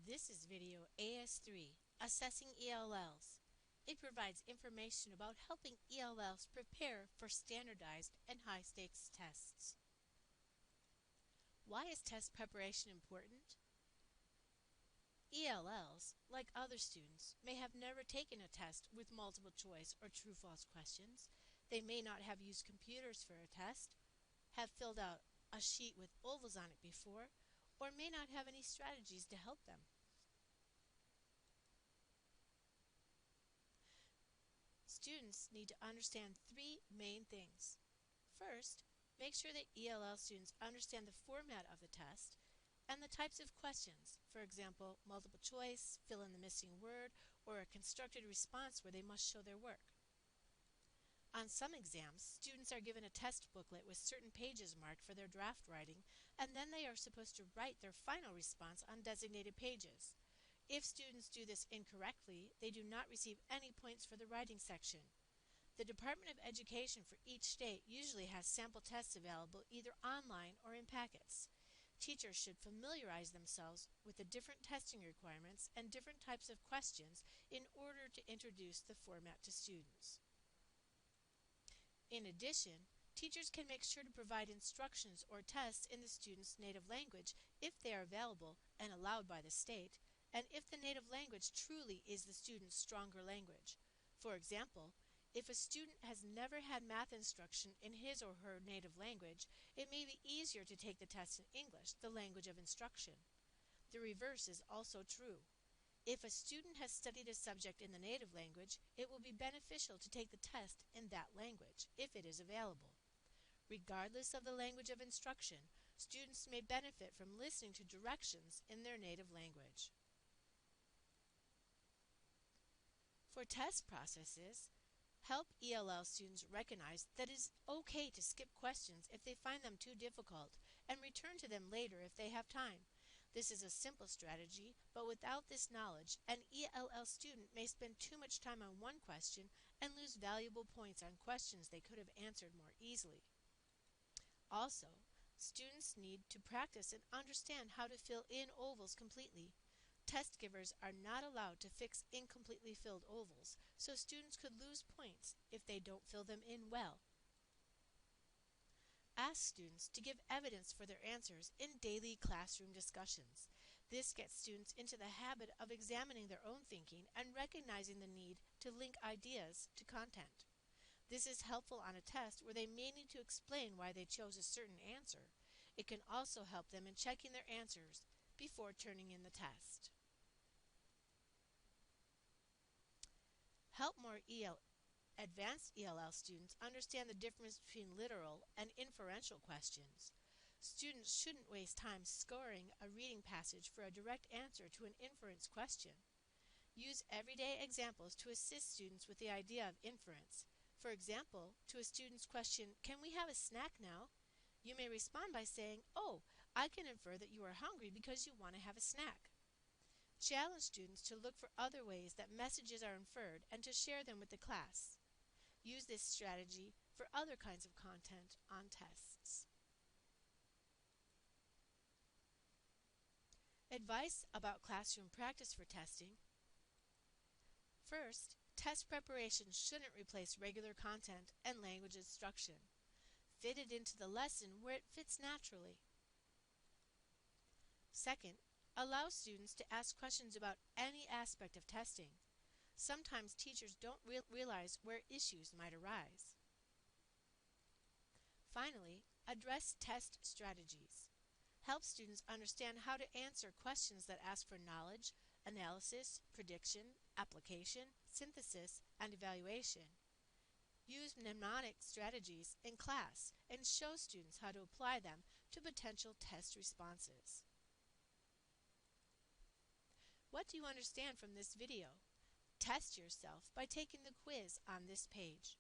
This is video AS3, Assessing ELLs. It provides information about helping ELLs prepare for standardized and high-stakes tests. Why is test preparation important? ELLs, like other students, may have never taken a test with multiple choice or true-false questions. They may not have used computers for a test, have filled out a sheet with ovals on it before, or may not have any strategies to help them. Students need to understand three main things. First, make sure that ELL students understand the format of the test and the types of questions, for example, multiple choice, fill in the missing word, or a constructed response where they must show their work. On some exams, students are given a test booklet with certain pages marked for their draft writing, and then they are supposed to write their final response on designated pages. If students do this incorrectly, they do not receive any points for the writing section. The Department of Education for each state usually has sample tests available either online or in packets. Teachers should familiarize themselves with the different testing requirements and different types of questions in order to introduce the format to students. In addition, teachers can make sure to provide instructions or tests in the student's native language if they are available and allowed by the state, and if the native language truly is the student's stronger language. For example, if a student has never had math instruction in his or her native language, it may be easier to take the test in English, the language of instruction. The reverse is also true. If a student has studied a subject in the native language, it will be beneficial to take the test in that language, if it is available. Regardless of the language of instruction, students may benefit from listening to directions in their native language. For test processes, help ELL students recognize that it is okay to skip questions if they find them too difficult and return to them later if they have time. This is a simple strategy, but without this knowledge, an ELL student may spend too much time on one question and lose valuable points on questions they could have answered more easily. Also, students need to practice and understand how to fill in ovals completely. Test givers are not allowed to fix incompletely filled ovals, so students could lose points if they don't fill them in well. Ask students to give evidence for their answers in daily classroom discussions. This gets students into the habit of examining their own thinking and recognizing the need to link ideas to content. This is helpful on a test where they may need to explain why they chose a certain answer. It can also help them in checking their answers before turning in the test. Help more advanced ELL students understand the difference between literal and inferential questions. Students shouldn't waste time scoring a reading passage for a direct answer to an inference question. Use everyday examples to assist students with the idea of inference. For example, to a student's question, "Can we have a snack now?" you may respond by saying, "Oh, I can infer that you are hungry because you want to have a snack." Challenge students to look for other ways that messages are inferred and to share them with the class. Use this strategy for other kinds of content on tests. Advice about classroom practice for testing. First, test preparation shouldn't replace regular content and language instruction. Fit it into the lesson where it fits naturally. Second, allow students to ask questions about any aspect of testing. Sometimes teachers don't realize where issues might arise. Finally, address test strategies. Help students understand how to answer questions that ask for knowledge, analysis, prediction, application, synthesis, and evaluation. Use mnemonic strategies in class and show students how to apply them to potential test responses. What do you understand from this video? Test yourself by taking the quiz on this page.